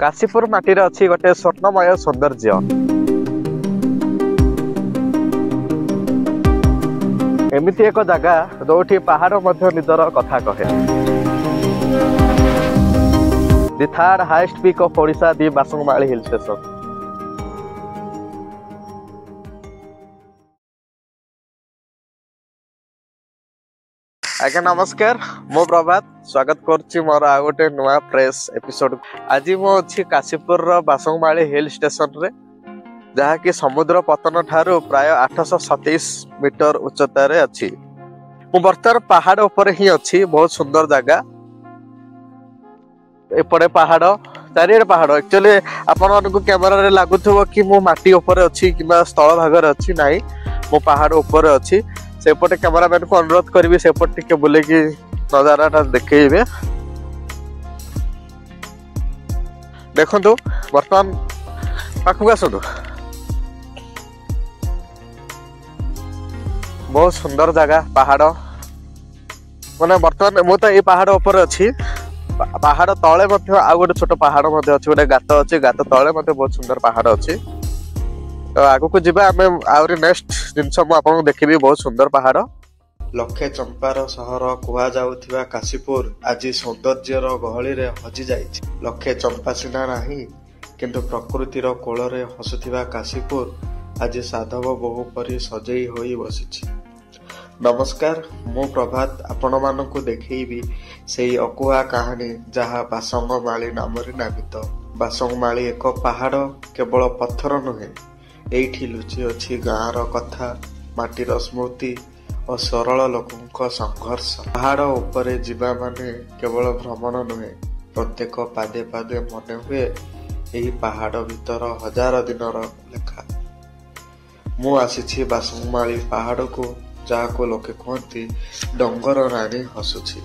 काशीपुर माटी रे अछि गोटे स्वर्णमय सौंदर्य। एमिति एक जगह जोठी पहाड़ मध्य निजर कथा कहे। The third highest peak of Odisha, the Basongmali Hill Station. आज्ञा नमस्कार, मो प्रभात स्वागत करछि मोर आ गोटे नुआ फ्रेश एपिसोड। आज मो अछि काशीपुर रो बासंगमाली हिल स्टेशन रे, जहा कि समुद्र पतन ठारू प्राय 827 मीटर उच्चता रे अछि। मु बर्तमान पहाड़ ऊपर ही अछि, बहुत सुंदर जगह। एपटे पहाड़ चारिआडे पहाड़। एक्चुअली आपण मानकु कैमरा रे लागुथबो कि मु माटी ऊपर अछि किबा स्थल भाग रे अछि, नाही मु पहाड़ ऊपर अछि। सेपटे कैमरामैन को अनुरोध करी सेपटे टिके बुले कि नजारा देखेबे। देखंतु वर्तमान पाखु आसतु, बहुत सुंदर जगह पहाड़ माने। वर्तमान मु तो ये पहाड़ ऊपर अछि, पहाड़ तले मध्य आ गोटे छोट पहाड़ मध्य अछि, गोटे गात अछि, गात तले मध्य बहुत सुंदर पहाड़ अछि। तो आगु को जिबा हमें आउरी नेक्स्ट जिनस मु आपन देखिबी बहुत सुंदर पहाड़। लखे चंपार सहर कुआ जाउथिबा काशीपुर आज सौंदर्यर गहली रे हजि जाइछि। लखे चंपा सिना नाही किंतु प्रकृतिर कोଳରେ हसुथिबा काशीपुर आज साधव बहु परि सजई होई बसिछि। नमस्कार, मु प्रभात आपण मानकु देखैबी सेही अकुहा कहानी जहा बासंगमाली नामरे नामित। बासंगमाली एक पहाड़, केवल पत्थर नुहे। एठी लुचि अछि गाँर कथा, माटीर स्मृति और सरल लोकंक संघर्ष। पहाड़ उपरे जीवा माने केवल भ्रमण नुहे, प्रत्येक पादे पादे मने हुए एही पहाड़ भीतर हजार दिनर लेखा। मु आसीछि बासंगमाली पहाड़ को, जाको लोके कहती डंगर रानी हसुछि।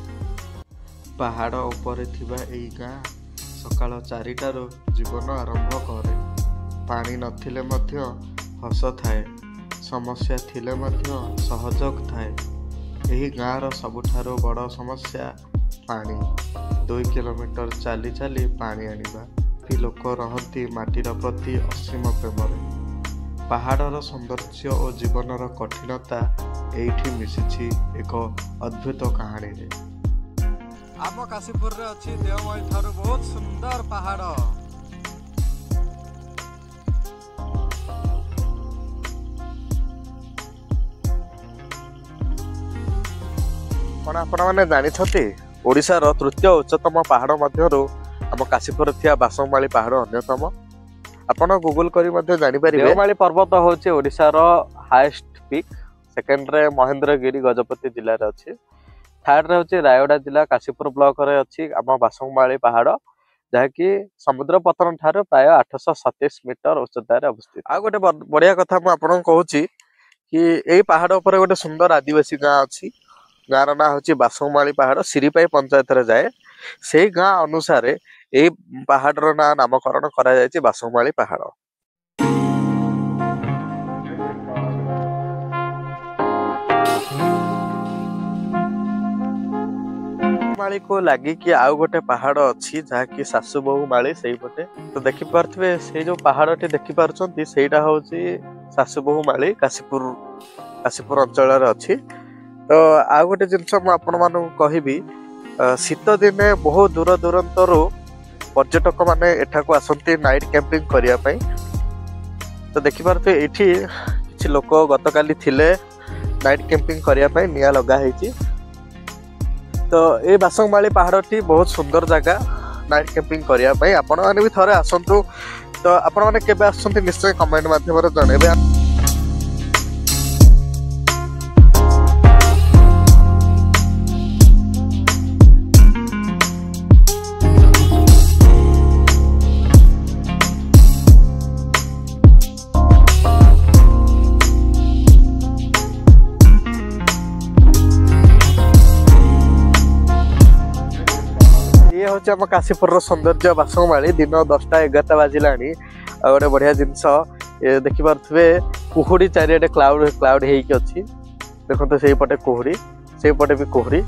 पहाड़ उपरे थिबा एई गाँ सकाळ 4टारू जीवन आरंभ करे। पानी नथिले मध्य हस थाए, समस्या थिले मध्य सहयोग थाए। एही गाँर सबुठारो बड़ समस्या पानी। 2 किलोमीटर चाली चाली पानी आनिबा। कि लोक रहती माटीर प्रति असीम प्रेमरे। पहाड़र सौंदर्य और जीवनर कठिनता एठी मिसिछि एक अद्भुत कहानी रे। आम काशीपुर रे अछि देवमय ठारू बहुत सुंदर पहाड़। आपण माने जानिछथि ओडिसा रो तृतीय उच्चतम पहाड़ मध्यरु आम काशीपुर थिया बासंगमाली पहाड़ अन्यतम। आपण गूगल करी मध्य जानि परिबे। देवमाली पर्वत होचे ओडिसा रो हाईएस्ट पीक। सेकंड रे महेंद्रगिरी गजपति जिल्ला रे अछि। थर्ड रे होचे रायगड़ा जिल्ला काशीपुर ब्लॉक रे अछि आम बासंगमाली पहाड़, जहा कि समुद्र पतन ठारो प्राय 827 मीटर उच्चता रे अवस्थित। आ गोटे बढ़िया कथा मु आपण कहूची कि एई पहाड़ ऊपर गोटे सुंदर आदिवासी गाँ अछि। गाँर ना होची बासंगमाली पहाड़, सिरिपाई पंचायत रे जाए। सेई गाँ अनुसार एई पहाड़र ना नामकरण करा जायछि बासंगमाली पहाड़। माली को लागी कि आउ गोटे पहाड़ अछि जहा कि सासुबहू माली सेई पटे। तो देखि पारथबे से जो पहाड़टी देखि पारछंती सेईटा होची सासुबहू माली काशीपुर अंचल रे अछि। तो आ गोटे जिनस मु आपण मानू कहिबी, शीत दिने बहुत दूर दूरांतरू पर्यटक माने एठाको आसंती नाइट कैंपिंग करिया पई। तो देखि पारथे एठी किछि लोक गतकाली थिले नाइट कैंपिंग करिया पई, निया लगा हेची। तो ए बासंगमाली पहाड़टी बहुत सुंदर जगह नाइट कैंपिंग करिया पई। आपण माने भी थरे आसंतु। तो आपण माने केबे आसंती निश्चय कमेंट माध्यम रे जणेबे। आम काशीपुर सौंदर्य बासंगमाली। दिन 10टा 11टा बाजिलानी। गोटे बढ़िया जिनस देखि पारथबे कुहुड़ी चारिआडे क्लाउड हेइकी अछि। देखो से पटे कुहुड़ी, से पटे भी कुहुड़ी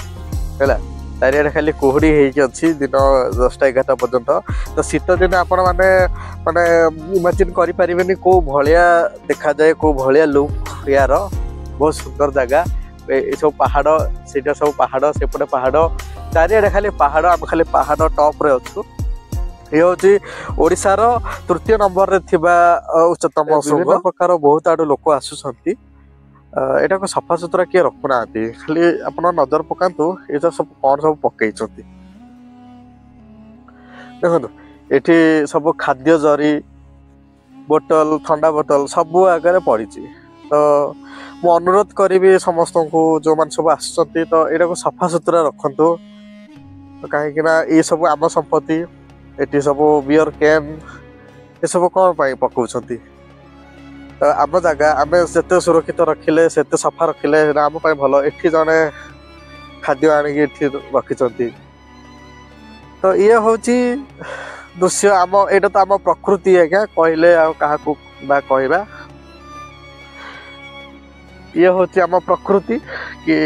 हैला। चारिआडे खाली कुहुड़ी होगी अच्छी दिन 10टा 11टा पर्यंत। तो शीत दिन आपण मैंने माने इमेजिन करें कौ भाया देखा जाए कौ भाया लुक यार बहुत सुंदर जगह ये सब पहाड़ सीटा सब पहाड़ सेपटे पहाड़ चारिआडे खाली पहाड़ आम खाली पहाड़ टॉप रे अच्छु। ये हूँ ओडिशार तृतीय नंबर रे थिबा उच्चतम शृंग प्रकार बहुत आड़ लोक आसुछंती एटा को सफा सुतरा किए रखुना खाली आप नजर पकातु ये सब कौन सब पकई देखो ये सब खाद्य जरी बोतल ठंडा बोतल सब आगे पड़ी। तो मु अनुरोध करी समस्त को जो मान सब आसुचंती तो यहाँ को सफा सुतरा रखु तो कहीं ये सब आम संपत्ति ये सब बियर कैन ये सब कौन पकाउछंती तो आम जगह आम जिते सुरक्षित रखिले से सफा रखिले आम भल एठी जड़े खाद्य आनिकी रखी। तो ये हूँ दृश्य आम यहाँ तो आम प्रकृति आज्ञा कहले क्या कहवा ये हूँ आम प्रकृति कि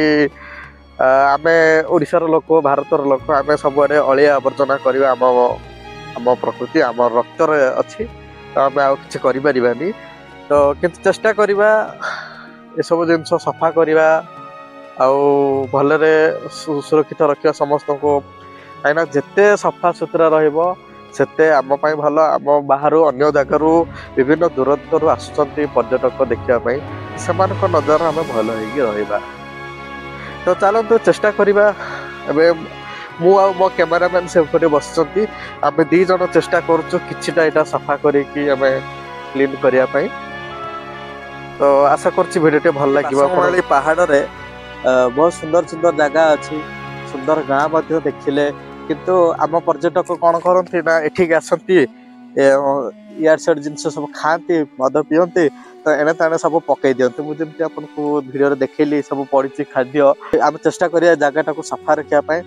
आम ओडिशार लोक भारतर लोक आम सबुआडे अलिया आवर्जना करवा आम प्रकृति आम रक्त अच्छी तो आम आ कि करें तो किंतु चेष्टा करवा ये सब जिन सफा करवा भलरे सुरक्षित रखा समस्त को कहीं जिते सफा सुतरा रते आम भल आम बाहर अन्य जगार विभिन्न दूरत्व आसुँच पर्यटक देखापी से नजर आम भल हो तो चलते चेष्टा करवा एवं मु आ मो कैमरामैन से बस आम दी जन चेष्टा करुचु कि सफा करें क्लीन करने। तो आशा करछि भिडियोटे भल लगे पहाड़ रे बहुत सुंदर सुंदर जगह अच्छी सुंदर गाँ देखिले किंतु आम पर्यटक कौन करती ना एठिक आसती यार सेड जिनस सब खाती मद पीते तो एने तेने सब पकई दिखते मुझे आपको भिडियो देखली सब पड़ी खाद्य आम चेष्टा करिया जगह को सफा रखापी।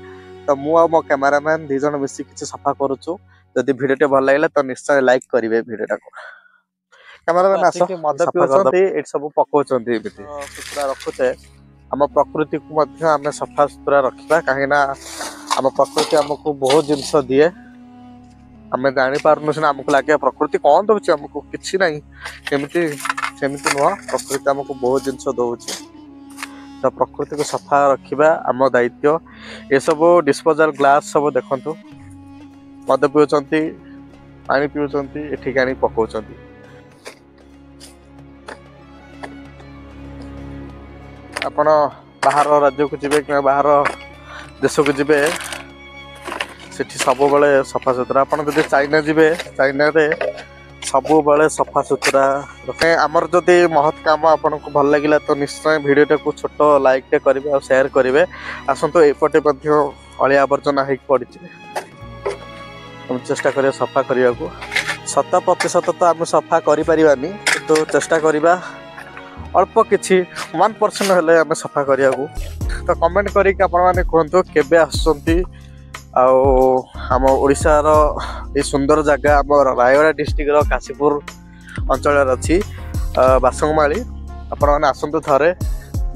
तो मु आ मो कैमरामैन दी जन मिसी किसी सफा करुचु जदि भिडियोटे भल लगे तो निश्चय लाइक करेंगे भिडियोटा को कैमरामैन आस मद पीछे ये सब पकाउं सुतरा रखुचे आम प्रकृति को आम सफा सुतरा रखा कहीं आम प्रकृति आमको बहुत जिनस दिए आम जापार सीना आमको लगे प्रकृति कौन दौर आमको कि ना सेमती नुह प्रकृति आमको बहुत जिनस दौर तो प्रकृति को सफा रखा आम दायित्व। ये सब डिस्पोजल ग्लास सब देखु मद पीउछंती पानी पीउछंती एठिक आनी पकाउछंती आपण बाहर राज्य को जीवे कि बाहर देश को जीवे सेठी सब बड़े सफा सुतरा आप चाइना जीवे चाइना रे सब बड़े सफा सुतरा रखे आमर जदि महत् काम आपन को भल लगिला तो निश्चय भिडियोटा को छोट लाइक टे करेंगे और शेयर करेंगे आसतु एपटे अलिया आवर्जना हो पड़ी चेष्टा करिया सफा करने को 100% तो आम सफा करें तो चेष्टा करवा अल्प किछि 1% हेले आम सफा करने को। तो कमेंट करके आपण माने कहतु केबे आसुचंती आम ओडिशार ये सुंदर जगह आम रायगड़ा डिस्ट्रिक्ट काशीपुर अंचल अच्छी बासंगमाली आपण मैंने आसतु थे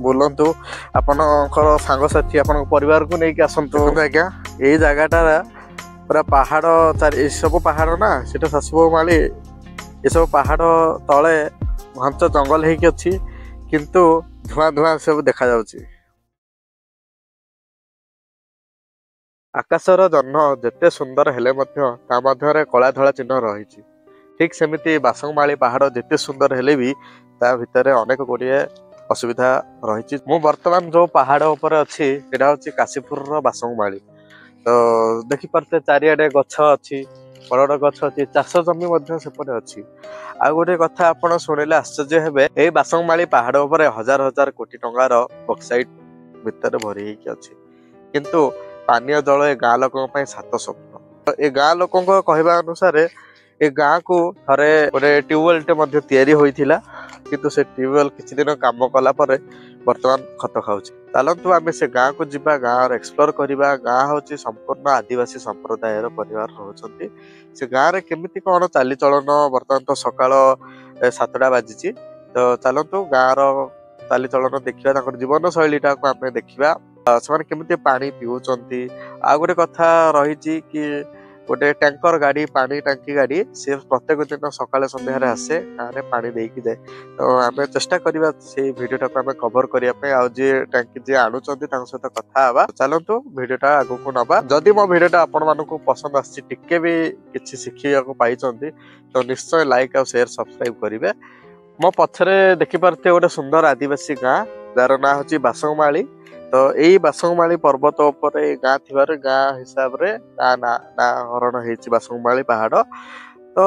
बुलतु आपणकर सांगसाथी आपण परिवार को लेकिन आसतु आज्ञा यही जगहटा पूरा पहाड़ चारि सब पहाड़ ना सीटा शाशुमाली ये सब पहाड़ तले घंच जंगल होगी अच्छी किंतु धुआं धुआं सब देखा जाउची। आकाशर जह्न जेते सुंदर हेले मध्य ता मध्यरे कला धला चिन्ह रही ठीक सेमिति बासंगमाली पहाड़ जेते सुंदर हेले भी ता भितरे अनेक गुड़िए असुविधा रही। मु वर्तमान जो पहाड़ उपर अच्छी एटा होची काशीपुर बासंगमाली तो देखि पारते चारिआडे गछ अच्छी बड़ गछ अच्छी चाष जमी सेपटे अच्छी। आ गोटे कथा आपण शुणिले आश्चर्य हेबे एई बासंगमाली पहाड़ उपर हजार हजार कोटी टंकार बक्साइट भितर भरी अच्छी किंतु पानीय जल ए गाँ लोकों सात स्वप्न। ए गाँ लोकों कहवा अनुसार ए गाँ को थरे गोटे ट्यूबवेल तैयारी होइथिला किंतु से ट्यूबवेल किछि दिन काम कला परे वर्तमान खत खाउछि। चलतु आम से गाँ को जीवा गाँव एक्सप्लोर करवा गाँ हूँ संपूर्ण आदिवासी संप्रदायर परिवार रोचंती से गाँव में केमिति कौन चाली चलन वर्तमान तो सकाळ 7टा बाजी तो चलतु गाँव चाली चलन देखा जीवन शैलीटा को आम देखा ସେମାନେ କେମିତି ପାଣି ପିଉଛନ୍ତି। ଆଉ ଗୋଟେ କଥା ରହିଛି କି ଗୋଟେ ଟ୍ୟାଙ୍କର ଗାଡି ପାଣି ଟାଙ୍କି ଗାଡି ସେ ପ୍ରତ୍ୟେକ ଦିନ ସକାଳେ ସନ୍ଧ୍ୟାରେ ଆସେ ଗାଁରେ ପାଣି ଦେଇକି ଯାଏ। ତ ଆମେ ଚେଷ୍ଟା କରିବା ସେଇ ଭିଡିଓଟାକୁ ଆମେ କଭର କରିବା ପାଇଁ ଆଉ ଯିଏ ଟାଙ୍କି ଯିଏ ଆଣୁଛନ୍ତି ତାଙ୍କ ସହିତ କଥା ହେବା। ଚାଲନ୍ତୁ ଭିଡିଓଟା ଆଗକୁ ନବା। ଯଦି ମୋ ଭିଡିଓଟା ଆପଣ ମାନଙ୍କୁ ପସନ୍ଦ ଆସିଛି ଟିକେ ବି କିଛି ଶିଖିବାକୁ ପାଇଛନ୍ତି ତ ନିଶ୍ଚୟ ଲାଇକ୍ ଆଉ ସେୟାର ସବସ୍କ୍ରାଇବ କରିବେ। ମୋ ପଛରେ ଦେଖିପାରୁଥିବେ ଗୋଟେ ସୁନ୍ଦର ଆଦିବାସୀ ଗାଁ ଯାର ନାଁ ହଉଛି ବାସଙ୍ଗମାଳି। ତ ଏଇ ବାସଙ୍ଗମାଳି ପର୍ବତ ଉପରେ ଗାଁ ଥିବାରୁ ଗାଁ ହିସାବରେ ନାଁ ହରଣ ହେଇଛି ବାସଙ୍ଗମାଳି ପାହାଡ। ତ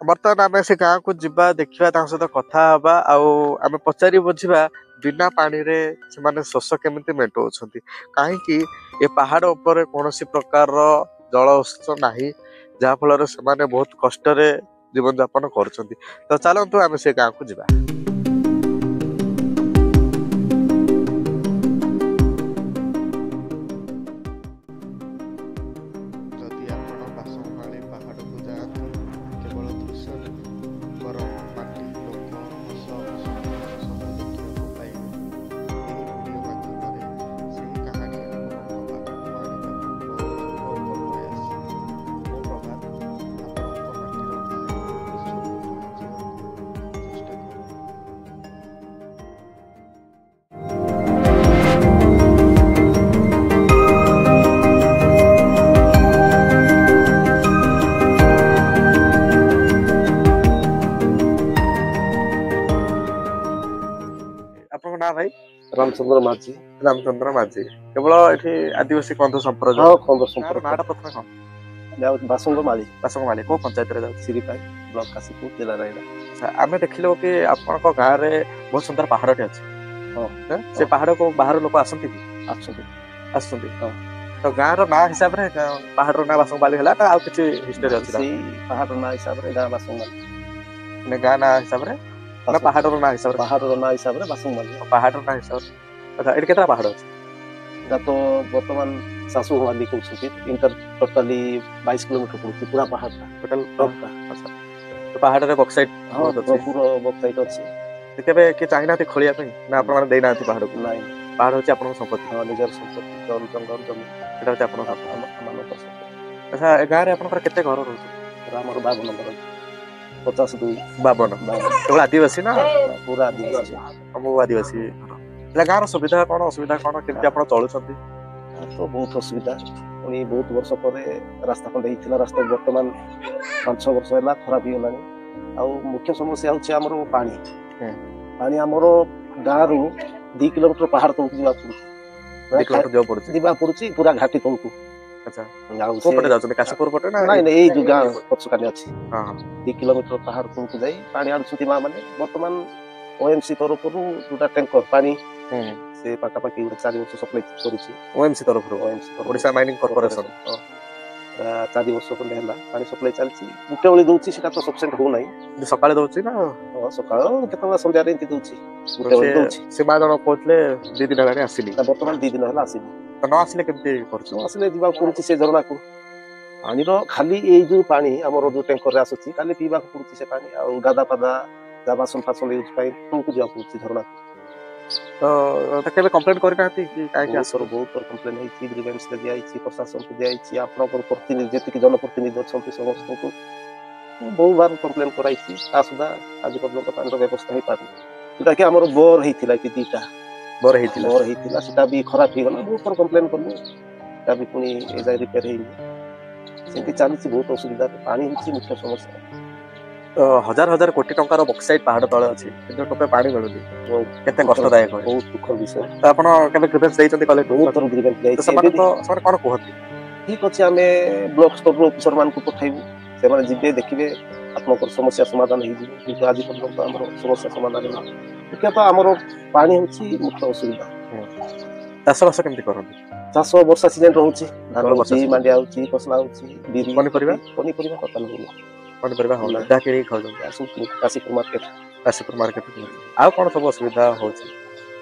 ବର୍ତ୍ତମାନ ଆମେ ସେ ଗାଁକୁ ଯିବା ଦେଖିବା ତାଙ୍କ ସହିତ କଥା ହବା ଆଉ ଆମେ ପଚାରି ବୁଝିବା ବିନା ପାଣିରେ ସେମାନେ ଶୋଷ କେମିତି ମେଣ୍ଟାଉଛନ୍ତି। କାହିଁକି ଏ ପାହାଡ ଉପରେ କୌଣସି ପ୍ରକାରର ଜଳ ଉତ୍ସ ନାହିଁ ଯାହା ଫଳରେ ସେମାନେ ବହୁତ କଷ୍ଟରେ ଜୀବନ ଯାପନ କରୁଛନ୍ତି। ତ ଚାଲନ୍ତୁ ଆମେ ସେ ଗାଁକୁ ଯିବା। ଯଦି ଆପଣ ବାସଙ୍ଗମାଳି ପାହାଡକୁ ଯାଆନ୍ତି କେବଳ ଦୃଶ୍ୟ ନୁହେଁ ବରଂ ମାଟି ଲୋକ ହସ ସବୁ ଦେଖିବାକୁ ପାଇବେ। ଏହି ଭିଡିଓ ମାଧ୍ୟମରେ ସେହି କାହାଣୀ ଆପଣଙ୍କ ପାଖକୁ ଆଣିବାକୁ ବହୁତ ପ୍ରୟାସ। ମୋ ପ୍ରଭାତ ଆପଣଙ୍କ ମାଟିର ଚେଷ୍ଟା କରେ। ଆପଣଙ୍କ ନାଁ ଭାଇ? ରାମଚନ୍ଦ୍ର ମାଝୀ। ରାମଚନ୍ଦ୍ର ମାଝୀ। କେବଳ ଏଠି ଆଦିବାସୀ କନ୍ଧ ସମ୍ପ୍ରଦାୟ। ନାଁଟା ପ୍ରଥମେ କଣ? ବାସଙ୍ଗମାଳି। ବାସଙ୍ଗମାଳି କୋଉ ପଞ୍ଚାୟତରେ ଯାଉଛି? ସିରିପାଇ ବ୍ଲକ କାଶୀପୁର ଜିଲ୍ଲା ରାୟଗଡ଼ା। ଆମେ ଦେଖିଲୁ କି ଆପଣଙ୍କ ଗାଁରେ ବହୁତ ସୁନ୍ଦର ପାହାଡଟେ ଅଛି। ହଁ। ସେ ପାହାଡକୁ ବାହାର ଲୋକ ଆସନ୍ତି କି? ଆସୁଛନ୍ତି। ତ ଗାଁର ନାଁ ହିସାବରେ ପାହାଡର ନାଁ ବାସଙ୍ଗମାଳି ହେଲା ନା ଆଉ କିଛି ହିଷ୍ଟୋରୀ ଅଛି? ସେଇ ପାହାଡର ନାଁ ହିସାବରେ ଗାଁ ବାସଙ୍ଗମାଳି। ମାନେ ଗାଁ ନାଁ ହିସାବରେ ନା ପାହାଡର ନାଁ ହିସାବରେ? ପାହାଡର ନାଁ ହିସାବରେ ବାସଙ୍ଗମାଳି। ପାହାଡର ନାଁ ହିସାବରେ। ଆଚ୍ଛା ଏଠି କେତେଟା ପାହାଡ ଅଛି? ଏଇଟା ତ ବର୍ତ୍ତମାନ ଶାଶୁମାଲି କହୁଛନ୍ତି। ଟୋଟାଲି 22 କିଲୋମିଟର ପଡୁଛି ପୁରା ପାହାଡଟା। ପାହାଡରେ ବକ୍ସାଇଟ୍ ପ୍ରଚୁର ବକ୍ସାଇଟ୍ ଅଛି। କେବେ କିଏ ଚାହିଁନାହାନ୍ତି ଖୋଳିବା ପାଇଁ ନା ଆପଣମାନେ ଦେଇନାହାନ୍ତି ପାହାଡକୁ? ନାଇଁ, ପାହାଡ ହଉଛି ଆପଣଙ୍କ ସମ୍ପତ୍ତି। ନିଜର ସମ୍ପତ୍ତି। ଜଙ୍ଗଲ ଜମି ସେଟା ହଉଛି ଆପଣଙ୍କ ମାନଙ୍କର ସମ୍ପତ୍ତି। ଆଚ୍ଛା ଏ ଗାଁରେ ଆପଣଙ୍କର କେତେ ଘର ରହୁଛି? ଆମର 52 ନମ୍ବର 52। 52 କେବଳ ଆଦିବାସୀ ନା ପୁରା ଆଦିବାସୀ? ସବୁ ଆଦିବାସୀ ଘର। ହେଲେ ଗାଁର ସୁବିଧା କଣ ଅସୁବିଧା କଣ କେମିତି ଆପଣ ଚଳୁଛନ୍ତି? ତ ବହୁତ ଅସୁବିଧା। ପୁଣି ବହୁତ ବର୍ଷ ପରେ ରାସ୍ତା ଖଣ୍ଡେ ହେଇଥିଲା। ରାସ୍ତା ବର୍ତ୍ତମାନ 5-6 ବର୍ଷ ହେଲା ଖରାପ ହେଇଗଲାଣି। ଆଉ ମୁଖ୍ୟ ସମସ୍ୟା ହଉଛି ଆମର ପାଣି। ପାଣି ଆମର ଗାଁରୁ 2 କିଲୋମିଟର ପାହାଡ ତଳକୁ ଯିବାକୁ ପଡୁଛି ପୁରା ଘାଟି ତଳକୁ। କୋଉପଟେ ଯାଉଛନ୍ତି? କାଶୀପୁର ପଟେ ନା? ନାଇଁ ଏଇ ଯୋଉ ଗାଁ ପଛକାନି ଅଛି। 2 କିଲୋମିଟର ପାହାଡ ତଳକୁ ଯାଇ ପାଣି ଆଣୁଛନ୍ତି ମା ମାନେ। ବର୍ତ୍ତମାନ OMC ତରଫରୁ ଯୋଉଟା ଟ୍ୟାଙ୍କର ପାଣି ସେ ପାଖାପାଖି 4 ବର୍ଷ ସପ୍ଲାଇ କରୁଛି। OMC ତରଫରୁ? Odisha mining corporation. 4 ବର୍ଷ ଖଣ୍ଡେ ହେଲା ପାଣି ସପ୍ଲାଇ ଚାଲିଛି। ଗୋଟେ ଓଳି ଦଉଛି, ସେଟା ତ ସଫିସିଏଣ୍ଟ ହଉନାହିଁ। ସକାଳେ ଦଉଛି ନା ସକାଳ କେତେବେଳେ ସନ୍ଧ୍ୟାରେ ଏମିତି ଦଉଛି। ଗୋଟେ ଓଳି ଦଉଛି। ସେ ମା ଜଣ କହୁଥିଲେ 2 ଦିନ ହେଲାଣି ଆସିନି। ବର୍ତ୍ତମାନ 2 ଦିନ ହେଲା ଆସିନି। ନ ଆସିଲେ କେମିତି କରୁଛୁ? ନ ଆସିଲେ ଯିବାକୁ ପଡୁଛି ସେ ଝରଣାକୁ। ପାଣିର ଖାଲି ଏଇ ଯୋଉ ପାଣି ଆମର ଯୋଉ ଟ୍ୟାଙ୍କରରେ ଆସୁଛି ଖାଲି ପିଇବାକୁ ପଡୁଛି ସେ ପାଣି। ଆଉ ଗାଧା ପାଧା ଯାହା ବାସନ ଫାସନ ୟୁଜ୍ ପାଇଁ ତଳକୁ ଯିବାକୁ ପଡୁଛି ଝରଣାକୁ। ତ କେବେ କମ୍ପ୍ଲେନ କରିନାହାନ୍ତି କି କାହିଁକି ବହୁତ ଥର କମ୍ପ୍ଲେନ ହେଇଛି। ଗ୍ରିଭେନ୍ସରେ ଦିଆଯାଇଛି, ପ୍ରଶାସନକୁ ଦିଆଯାଇଛି, ଆପଣଙ୍କର ପ୍ରତିନିଧି ଯେତିକି ଜନପ୍ରତିନିଧି ଅଛନ୍ତି ସମସ୍ତଙ୍କୁ ବହୁ ବାର କମ୍ପ୍ଲେନ କରାଇଛି। ତା ସୁଦ୍ଧା ଆଜି ପର୍ଯ୍ୟନ୍ତ ପାଣିର ବ୍ୟବସ୍ଥା ହେଇପାରୁନି। ଯୋଉଟାକି ଆମର ବୋର ହେଇଥିଲା କି 2ଟା ବୋର ହେଇଥିଲା ସେଟା ବି ଖରାପ ହେଇଗଲା। ବହୁତ ଥର କମ୍ପ୍ଲେନ କଲୁ, ସେଟା ବି ପୁଣି ଏ ଯାଏ ରିପେୟାର ହେଇନି। ସେମିତି ଚାଲିଛି ବହୁତ ଅସୁବିଧା। ପାଣି ହେଉଛି ମୁଖ୍ୟ ସମସ୍ୟା। ହଜାର ହଜାର କୋଟି ଟଙ୍କାର ବକ୍ସାଇଟ୍ ପାହାଡ ତଳେ ଅଛି କିନ୍ତୁ ଟୋପେ ପାଣି ମିଳୁନି। କେତେ କଷ୍ଟଦାୟକ। ବହୁତ ଦୁଃଖ ବିଷୟ। ତ ଆପଣ କେବେ ଗ୍ରିଭେନ୍ସ ଦେଇଛନ୍ତି? ବହୁତ ଥର ଗ୍ରିଭେନ୍ସ ଯାଇଛି। ସେମାନେ କଣ କୁହନ୍ତି? ଠିକ ଅଛି, ଆମେ ବ୍ଲକ ସ୍ତରରୁ ଅଫିସର ମାନଙ୍କୁ ପଠାଇବୁ, ସେମାନେ ଯିବେ ଦେଖିବେ, ଆପଣଙ୍କର ସମସ୍ୟା ସମାଧାନ ହେଇଯିବ। କିନ୍ତୁ ଆଜି ପର୍ଯ୍ୟନ୍ତ ଆମର ସମସ୍ୟା ସମାଧାନ ହେଇନି। ମୁଖ୍ୟତଃ ଆମର ପାଣି ହେଉଛି ମୁଖ୍ୟ ଅସୁବିଧା। ଚାଷବାସ କେମିତି କରନ୍ତି? ଚାଷ ବର୍ଷା ସିଜନ ରହୁଛି। ଧାନ ହଉଛି, ମାଣ୍ଡିଆ ହଉଛି, ଫସଲା ହଉଛି, ବିରି, ପନିପରିବା ଟୋଟାଲ ହଉନି। ପନିପରିବା ହଉନି, ଯାହା କିଣିକି ଖାଉଛନ୍ତି? କାଶୀପୁର ମାର୍କେଟ। ଆଉ କଣ ସବୁ ଅସୁବିଧା ହଉଛି?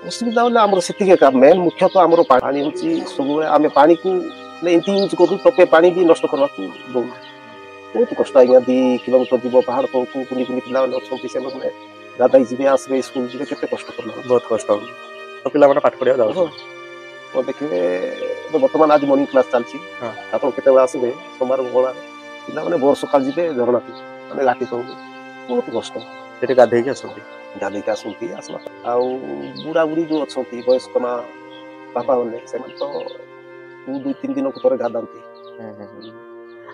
ଅସୁବିଧା ହେଲେ ଆମର ସେତିକି ଏକା। ମେନ୍ ମୁଖ୍ୟତଃ ଆମର ପାଣି ହେଉଛି ସବୁବେଳେ ଆମେ ପାଣିକୁ ଏମିତି ୟୁଜ୍ କରୁ, ଟୋପେ ପାଣି ବି ନଷ୍ଟ କରିବାକୁ ଦଉନା। ବହୁତ କଷ୍ଟ ଆଜ୍ଞା। 2 କିଲୋମିଟର ଯିବ ପାହାଡ ତଳକୁ। କୁନି କୁନି ପିଲାମାନେ ଅଛନ୍ତି, ସେମାନେ ଗାଧୋଇ ଯିବେ, ଆସିବେ, ସ୍କୁଲ ଯିବେ, କେତେ କଷ୍ଟ କଲେ। ବହୁତ କଷ୍ଟ। ତ ପିଲାମାନେ ପାଠ ପଢିବାକୁ ଯାଉଛନ୍ତି। तो देखिए बर्तमान आज मॉर्निंग क्लास चलती हाँ। आप केते आसबे सोमवार मंगलवार पिला माने भोर सकाल जीवे झरणा माने घाटी सब बहुत कष्ट ସେଠି ଗାଧେଇକି ଆସନ୍ତି। गाधेक आसती आसला आउ बुढ़ा बुढ़ी जो अच्छा वयस्क ना बापा मैंने से तो 2-3 दिन पर गाधाती।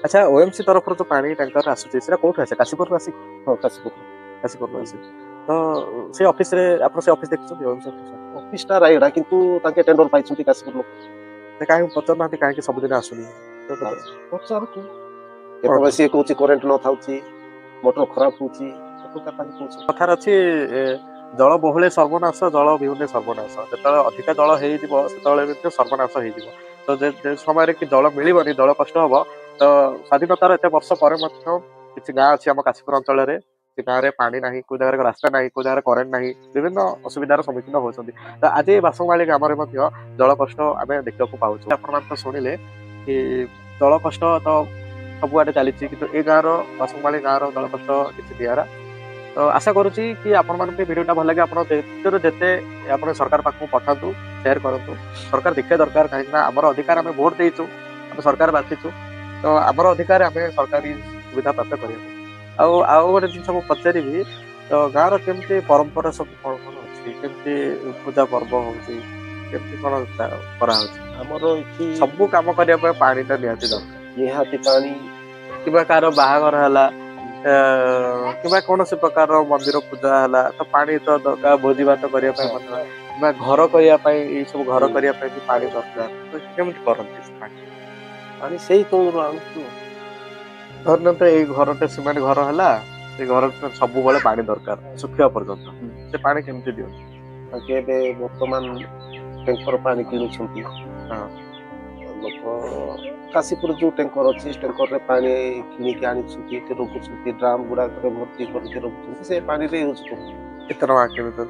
अच्छा ओएमसी तरफ जो पानी टैंकर आସୁଛି ସେଟା କୋଉଠୁ ଆସେ କାଶୀପୁରରୁ ଆସି हाँ काशीपुर କାଶୀପୁରରୁ ଆସେ ତ ସେ ଅଫିସ ରେ ଆପଣ ସେ ଅଫିସ ଦେଖିଛନ୍ତି ଓଏମସି ଅଫିସ ऑफिस टा रायडा किंतु ताके टेंडर पाइछंती काशीपुर लोक ସେ କାହିଁ ପଚାରୁନାହାନ୍ତି କାହିଁକି ସବୁଦିନ ଆସୁନି पचार को केतबे से कोची करंट न थाउची मोटर खराब होची तो कथा कोची କଥାରେ ଅଛି ଜଳ ବହୁଳେ ସର୍ବନାଶ ଜଳ ବିହୁନେ ସର୍ବନାଶ ଯେତେବେଳେ ଅଧିକ ଜଳ ହେଇଯିବ ସେତେବେଳେ ମଧ୍ୟ ସର୍ବନାଶ ହେଇଯିବ ତ ଯେ ସମୟରେ କି ଜଳ ମିଳିବନି ଜଳ କଷ୍ଟ ହବ ତ ସ୍ୱାଧୀନତାର ଏତେ ବର୍ଷ ପରେ ମଧ୍ୟ କିଛି ଗାଁ ଅଛି ଆମ କାଶୀପୁର ଅଞ୍ଚଳରେ ସେ ଗାଁରେ ପାଣି ନାହିଁ କୋଉ ଜାଗାରେ ରାସ୍ତା ନାହିଁ କୋଉ ଜାଗାରେ କରେଣ୍ଟ ନାହିଁ ବିଭିନ୍ନ ଅସୁବିଧାର ସମ୍ମୁଖୀନ ହଉଛନ୍ତି ତ ଆଜି ବାସମାଳି ଗ୍ରାମରେ ମଧ୍ୟ ଜଳ କଷ୍ଟ ଆମେ ଦେଖିବାକୁ ପାଉଛୁ ଆପଣମାନେ ତ ଶୁଣିଲେ କି ଜଳ କଷ୍ଟ ତ ସବୁଆଡେ ଚାଲିଛି କିନ୍ତୁ ଏ ଗାଁର ବାସମାଳି ଗାଁର ଜଳ କଷ୍ଟ କିଛି ନିଆରା ତ ଆଶା କରୁଛି କି ଆପଣମାନଙ୍କୁ ଭିଡ଼ିଓଟା ଭଲ ଲାଗେ ଆପଣ ଯେତେ ଆପଣ ସରକାର ପାଖକୁ ପଠାନ୍ତୁ ସେୟାର କରନ୍ତୁ ସରକାର ଦେଖିବା ଦରକାର କାହିଁକି ନା ଆମର ଅଧିକାର ଆମେ ଭୋଟ ଦେଇଛୁ ଆମେ ସରକାର ବାଛିଛୁ ତ ଆମର ଅଧିକାର ଆମେ ସରକାରୀ ସୁବିଧା ପ୍ରାପ୍ତ କରିବା ଆଉ ଗୋଟେ ଜିନିଷ ମୁଁ ପଚାରିବି ତ ଗାଁର କେମିତି ପରମ୍ପରା ସବୁ କ'ଣ କ'ଣ ଅଛି କେମିତି ପୂଜା ପର୍ବ ହଉଛି କେମିତି କ'ଣ କରାହଉଛି हमर इथि ସବୁ କାମ କରିବା ପାଇଁ ପାଣିଟା ନିହାତି ଦରକାର निहाती पानी କିମ୍ବା କାହାର ବାହାଘର ହେଲା କିମ୍ବା କୌଣସି ପ୍ରକାର ମନ୍ଦିର ପୂଜା ହେଲା ତ ପାଣି ତ ଦରକାର ଭୋଜି ଭାତ କରିବା ପାଇଁ ମଧ୍ୟ କିମ୍ବା ଘର କରିବା ପାଇଁ ଏଇ ସବୁ ଘର କରିବା ପାଇଁ ବି ପାଣି ଦରକାର ତ କେମିତି କରନ୍ତି ସେ ପାଣି पानी सही तो आनु ଧରିନିଅନ୍ତୁ ଏଇ ଘରଟେ ସିମେଣ୍ଟ ଘର ହେଲା ସେ ଘର ସବୁବେଳେ ପାଣି ଦରକାର ଶୁଖିବା ପର୍ଯ୍ୟନ୍ତ ସେ ପାଣି କେମିତି ଦିଅନ୍ତି ताके बे वर्तमान टैंकर पानी किनुछंती हाँ। लोक काशीपुर जो टैंकर अछि टैंकर रे पानी किनि के आनि छुती ते रोकुछंती ड्राम गुडा करे भर्ती करके रोकुछंती से पानी रे यूज करू କେତେ ଟଙ୍କା କେମିତି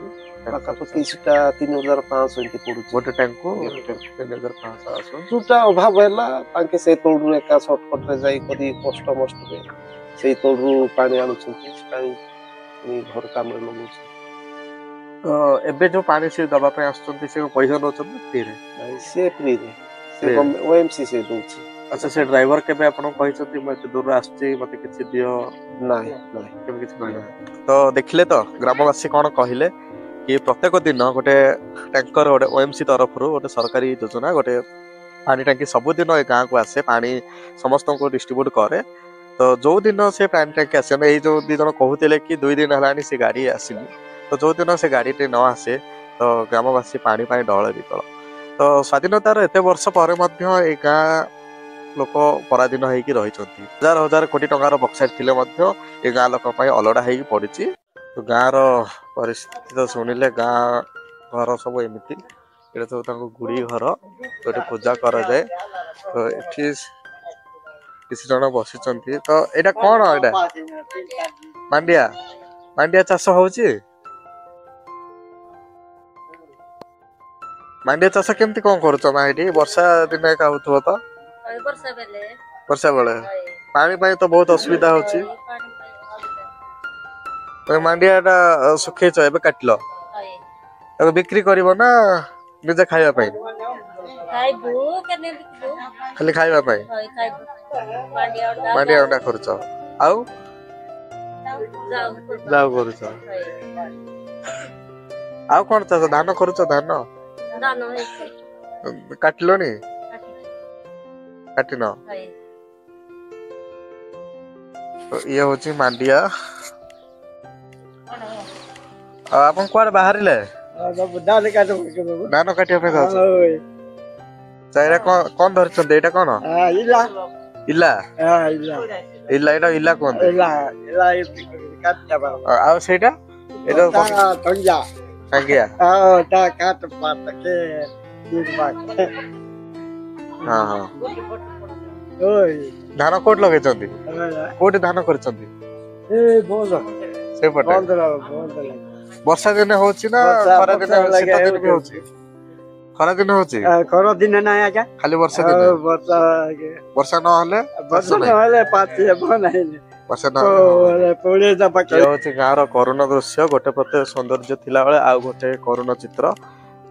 पाखापाखि सेटा 3500 एंती पडुछ ଗୋଟେ ଟ୍ୟାଙ୍କୁ 3500 ଆସୁ जोटा अभाव हैला ताके से तोडू एका शॉर्टकट रे जाई करी कष्ट मष्ट रे से तोडू पानी आनुछंती सेटाई घर काम रे लगुछ ତ ଏବେ ଯୋଉ ପାଣି ସେ ଦବା ପାଇଁ ଆସୁଛନ୍ତି ସେ ପଇସା ନଉଛନ୍ତି ଫ୍ରିରେ से फ्री रे से Free. ओएमसी से दोछि ଆଚ୍ଛା ସେ ଡ୍ରାଇଭର କେବେ ଆପଣଙ୍କୁ କହିଛନ୍ତି ମୁଁ ଏତେ ଦୂରରୁ ଆସିଛି ମତେ କିଛି ଦିଅ नाही नाही କେବେ କିଛି କହିନାହାନ୍ତି ତ ଦେଖିଲେ ତ ଗ୍ରାମବାସୀ କ'ଣ କହିଲେ କି ପ୍ରତ୍ୟେକ ଦିନ ଗୋଟେ ଟ୍ୟାଙ୍କର ଗୋଟେ ଓଏମସି ତରଫରୁ ଗୋଟେ ସରକାରୀ ଯୋଜନା ଗୋଟେ ପାଣି ଟାଙ୍କି ସବୁଦିନ ଏ ଗାଁକୁ ଆସେ ପାଣି ସମସ୍ତଙ୍କୁ ଡିଷ୍ଟ୍ରିବ୍ୟୁଟ କରେ ତ ଯୋଉ ଦିନ ସେ ପାଣି ଟାଙ୍କି ଆସେ ଆମେ ଏଇ ଯୋଉ 2 ଜଣ କହୁଥିଲେ କି 2 ଦିନ ହେଲାଣି ସେ ଗାଡି ଆସିନି ତ ଯୋଉ ଦିନ ସେ ଗାଡିଟି ନ ଆସେ ତ ଗ୍ରାମବାସୀ ପାଣି ପାଇଁ ଡଳ ବିକଳ ତ ସ୍ୱାଧୀନତାର ଏତେ ବର୍ଷ ପରେ ମଧ୍ୟ ଏ ଗାଁ ଲୋକ ପରାଧୀନ ହେଇକି ରହିଛନ୍ତି ହଜାର ହଜାର କୋଟି ଟଙ୍କାର ବକ୍ସାଇଟ୍ ଥିଲେ ମଧ୍ୟ ଏ ଗାଁ ଲୋକ ପାଇଁ ଅଲଡା ହେଇକି ପଡିଛି ତ ଗାଁର ପରିସ୍ଥିତି ତ ଶୁଣିଲେ ଗାଁ ଘର ସବୁ ଏମିତି ଏଇଟା ସବୁ ତାଙ୍କୁ ଗୁଡି ଘର ଯୋଉଠି ପୂଜା କରାଯାଏ ତ ଏଠି କିଛି ଜଣ ବସିଛନ୍ତି ତ ଏଇଟା କ'ଣ ଏଇଟା ମାଣ୍ଡିଆ ମାଣ୍ଡିଆ ଚାଷ ହଉଛି ମାଣ୍ଡିଆ ଚାଷ କେମିତି କ'ଣ କରୁଛ ମା ଏଠି ବର୍ଷା ଦିନେ ଏକା ହଉଥିବ ତ ବର୍ଷା ବେଳେ ପାଣି ପାଇଁ ତ ବହୁତ ଅସୁବିଧା ହଉଛି ମାଣ୍ଡିଆ ଟା ଶୁଖେଇଛ ଏବେ କାଟିଲ ଏବେ ବିକ୍ରି କରିବ ନା ନିଜେ ଖାଇବା ପାଇଁ ଖାଲି ଖାଇବା ପାଇଁ ମାଣ୍ଡିଆ ଅଣ୍ଡା କରୁଛ ଆଉ ଯାଉ କରୁଛ ଆଉ କ'ଣ ଚାଷ ଧାନ କରୁଛ ଧାନ କାଟିଲଣି କାଟିନ ଇଏ ହଉଛି ମାଣ୍ଡିଆ ଆଉ ଆପଣ କୁଆଡେ ବାହାରିଲେ ଧାନ କାଟିବା ପାଇଁ ଯାଉଛ ଏଇଟା କ'ଣ ଧରିଛନ୍ତି ଏଇଟା କ'ଣ ଇଲା ଇଲା ଏଇଟା ଇଲା କୁହନ୍ତି ଆଉ ସେଇଟା ଏଇଟା ଟାଙ୍ଗିଆ ହଁ ହଁ ଧାନ କୋଉଠି ଲଗେଇଛନ୍ତି କୋଉଠି ଧାନ କରିଛନ୍ତି ସେଇପଟେ ବର୍ଷା ଦିନେ ହଉଛି ନା ଖରା ଦିନେ ଶୀତ ଦିନେ ବି ହଉଛି ଖରା ଦିନେ ହଉଛି ଖରା ଦିନେ ନାହିଁ ଆଜ୍ଞା ଖାଲି ବର୍ଷା ଦିନେ ବର୍ଷା ନହେଲେ ବର୍ଷା ହଉଛି ଗାଁର କରୁଣ ଦୃଶ୍ୟ ଗୋଟେ ପ୍ରତ୍ୟେକ ସୌନ୍ଦର୍ଯ୍ୟ ଥିଲା ବେଳେ ଆଉ ଗୋଟେ କରୁଣ ଚିତ୍ର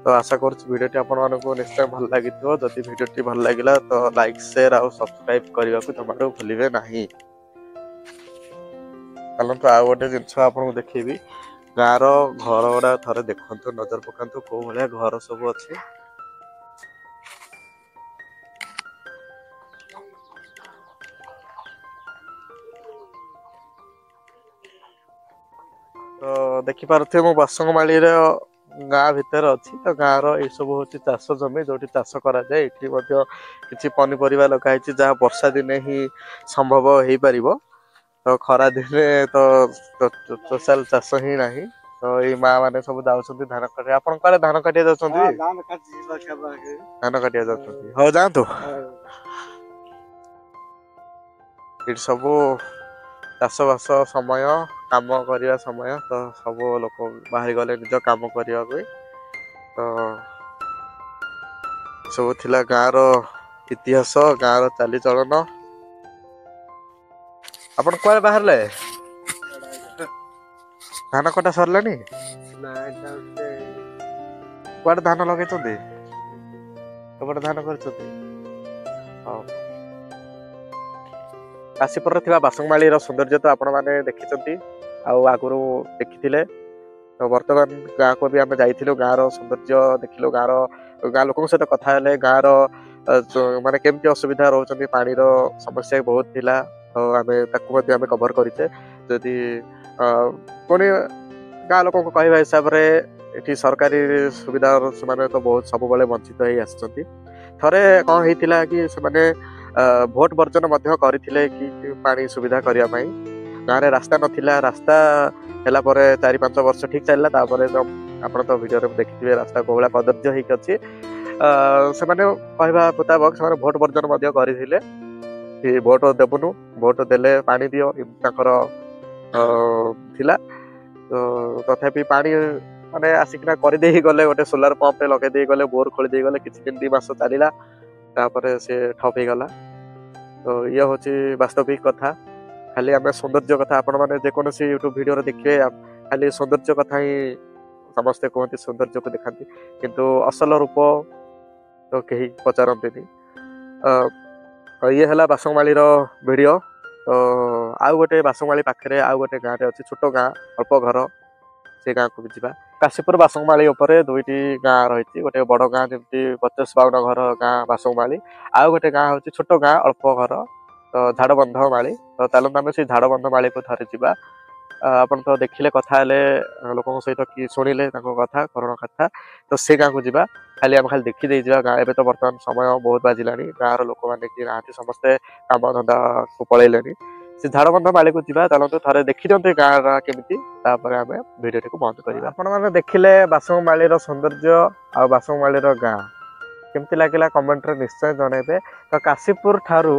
ତ तो आशा करुँच भिडियोटी आपको निश्चय भल लगी जदि भिडियोटी भल लगा तो लाइक शेयर आउ सब्सक्राइब करने को जमारू भूलिए नहीं। चलते आउ गोटे जिनस आपको देखी गाँव घर गुड़ा थे देखु नजर पकातु कौ भाया घर सब अच्छी। तो देखिपे मो बासंगमाली गाँ भितर अच्छी तो गाँव रो सब हूँ चाष जमी जो चाष कराए कि पनीपरिया लगाई जहाँ वर्षा दिने ही संभव हो पार तो खरा दिने तो टोटाल चाष ही ना तो ये माँ मैंने सब जाऊँ धान काटे आप धान काटिया जाऊँ धान काटिया जाऊँ हाँ जातु ये सब चाषबास समय काम करने समय तो सब लोक बाहरी गले निज काम करने तो सब थिला गाँव रो इतिहास गाँव रो चालीचलन। आपण कुआरे बाहरले धान कटा सरलानी कुआरे धान लगे धान कर काशीपुर थिबा बासंगमाली सौंदर्य तो आपण माने देखिचंती आगुरु देखिथिले तो वर्तमान गाँ को भी आम जाइथिलु गाँव सौंदर्य देखिलु गाँ लोक सहित कथा हेले गाँव माने केमती असुविधा रोचंती पानी रो समस्या बहुत थिला तो आम कभर करें जदि पुणी गाँ लोक कहवा हिसाब से सरकारी सुविधा से तो बहुत सब वंचित हो थे कौन होता कि से भोट वर्जन करते कि पानी सुविधा करने गाँव में रास्ता नाला रास्ता है 4-5 वर्ष ठीक चलला आप तो वीडियो देखिए रास्ता कौ भाया कदर्य होगी अच्छी से कहवा मुताबक से भोट वर्जन करते भोट देवुनु भोट देले पानी दियो थिला तो तथापि पानी माने आसिकना करदे गले गोटे सोलार पंप लगे गले बोर खोली दे गले किछि दिन 2 मास चलला तापर से ठप हो गला तो ये हूँ वास्तविक कथा खाली आम सौंदर्य कथा आपण मैंने जेकोसी यूट्यूब वीडियो देखिए खाली सौंदर्य कथा ही समस्ते कहते सौंदर्य को दिखाती किंतु असल रूप तो कहीं पचारती ये है बासंगमाली वीडियो तो आउ गोटे बासंगमाली पाखे आउ गोटे गाँव अच्छी छोट गाँ अल्प घर से गाँव को भी जा काशीपुर बासंगमाली उपरे 2टी गाँ रही गोटे बड़ गाँ जमी 50-52 घर गाँ बासंगमाली आउ गोटे गाँ हूँ छोट गाँ अल्प घर तो झाड़बंध माली तो चलते आम से झाड़बंध माली को थे जा आपन तो देखिले कथा लोक सहित कि शुणिले कथा करण कथा तो से गाँव को जा खाली आम खाली देखी जा गाँव एवं तो बर्तमान समय बहुत बाजिला गाँव लोक मैंने कि ना समस्ते काम धंदा को पलैले से झाड़बंध माली को जा चलते थे देखी दिखते गाँव केमी आम भिडियो को बंद करवा आपण मैंने देखिले बासंगमाली सौंदर्य आ बासंगमाली गाँ केमती लगे कमेंट रे निश्चय जनइबे तो काशीपुर ठारू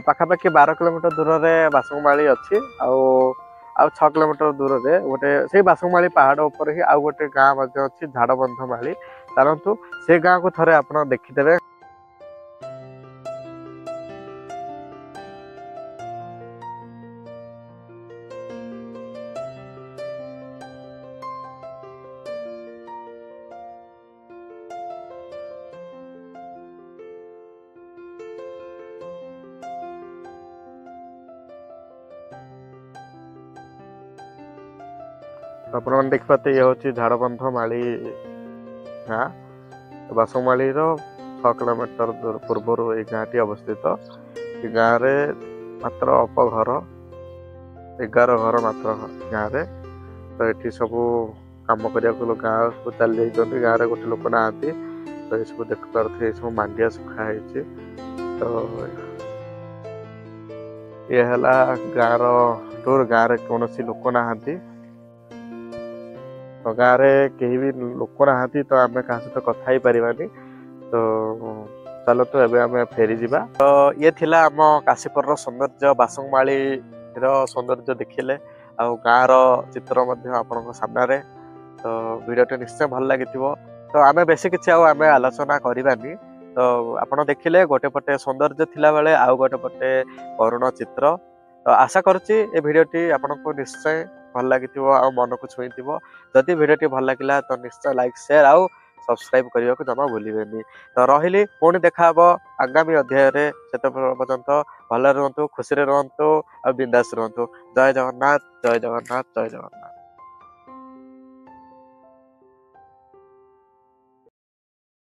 पाखापाखि 12 किलोमीटर दूर में बासंगमाली अच्छी आ 6 किलोमीटर दूर में गोटे से बासंगमाली पहाड़ उपर ही आउ गोटे गाँ अच्छी झाड़बंध माली चलतु से गाँ को थे आप देखीदे। आपने देख पाते ये हूँ झाड़बंध माली गाँ बासंगमाली 6 किलोमीटर पूर्वर ये गाँटी अवस्थित ये गाँव में मात्र अल्प घर 11 घर मात्र गाँव में तो ये सब कम करने गाँव सब चली जाती गाँव में गोटे लोक ना तो ये सब देख पारे सब मांडिया सुखाई तो ये है गाँव टूर गाँव में कौन लोक ना तो गाँव में कहीं भी लोक ना तो आम क्या सहित कथा ही पारानी तो चलो तो एवं आम फेरी जा तो ये थिला आम काशीपुर सौंदर्य बासंगमाली सौंदर्य देखिले आ गाँव चित्र आपण सामने तो वीडियो निश्चय भल लगी तो आम बेस किसी आम आलोचना करानी तो आपण देखिले गोटे पटे सौंदर्य थिला बेले आउ गोटे पटे करुण चित्र तो आशा करुच्ची ए भिडियोटी आपको निश्चय भल लगी मन को छुई जदि भिडियोटी भल लगे तो निश्चय लाइक शेयर आउ सब्सक्राइब करने को जमा भूलें। तो रही पुणी देखा आगामी अध्याय से पर्यंत भल रुहतु खुशी रुहतु और बिंदास रुहतु। जय जगन्नाथ जय जगन्नाथ जय जगन्नाथ।